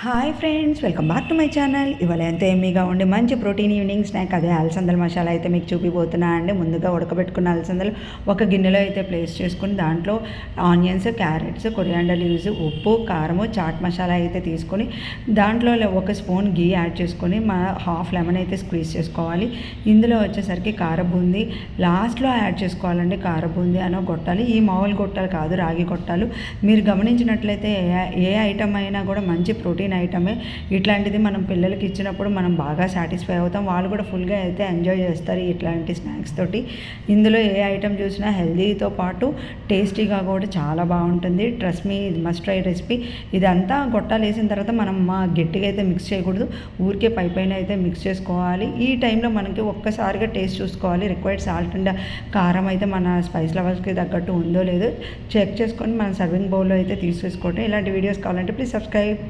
Hi friends, welcome back to my channel. ఇవాళ ఎంత ఎమ్మీగా ఉండి మంచి ప్రోటీన్ ఈవినింగ్ స్నాక్ అదే అలసందల మసాలా అయితే మీకు చూపిపోతున్నా అండి. ముందుగా ఉడకబెట్టుకున్న అలసందలు ఒక గిన్నెలో అయితే ప్లేస్ చేసుకుని దాంట్లో ఆనియన్స్, క్యారెట్స్, కొరియాండర్ లీవ్స్, ఉప్పు, కారము, చాట్ మసాలా అయితే తీసుకొని దాంట్లో ఒక స్పూన్ గీ యాడ్ చేసుకొని హాఫ్ లెమన్ అయితే స్క్వీజ్ చేసుకోవాలి. ఇందులో వచ్చేసరికి కార బూందీ లాస్ట్లో యాడ్ చేసుకోవాలండి. కార బూందీ అనో గొట్టాలి, ఈ మామూలు గొట్టాలు కాదు, రాగి గొట్టాలు. మీరు గమనించినట్లయితే ఏ ఐటమ్ అయినా కూడా మంచి ప్రోటీన్ ఐటమే. ఇట్లాంటిది మనం పిల్లలకి ఇచ్చినప్పుడు మనం బాగా సాటిస్ఫై అవుతాం, వాళ్ళు కూడా ఫుల్గా అయితే ఎంజాయ్ చేస్తారు ఇట్లాంటి స్నాక్స్ తోటి. ఇందులో ఏ ఐటమ్ చూసినా హెల్దీతో పాటు టేస్టీగా కూడా చాలా బాగుంటుంది. ట్రస్ట్ మీ, ఇది మస్ట్ ట్రై రెసిపీ. ఇదంతా గొట్టాలు వేసిన తర్వాత మనం గట్టిగా అయితే మిక్స్ చేయకూడదు, ఊరికే పైన అయితే మిక్స్ చేసుకోవాలి. ఈ టైంలో మనకి ఒక్కసారిగా టేస్ట్ చూసుకోవాలి. రిక్వైర్డ్ సాల్ట్ అండ్ కారం అయితే మన స్పైస్ లెవెల్స్కి తగ్గట్టు ఉందో లేదో చెక్ చేసుకొని మన సర్వింగ్ బౌల్లో అయితే తీసేసుకోవటం. ఇలాంటి వీడియోస్ కావాలంటే ప్లీజ్ సబ్స్క్రైబ్.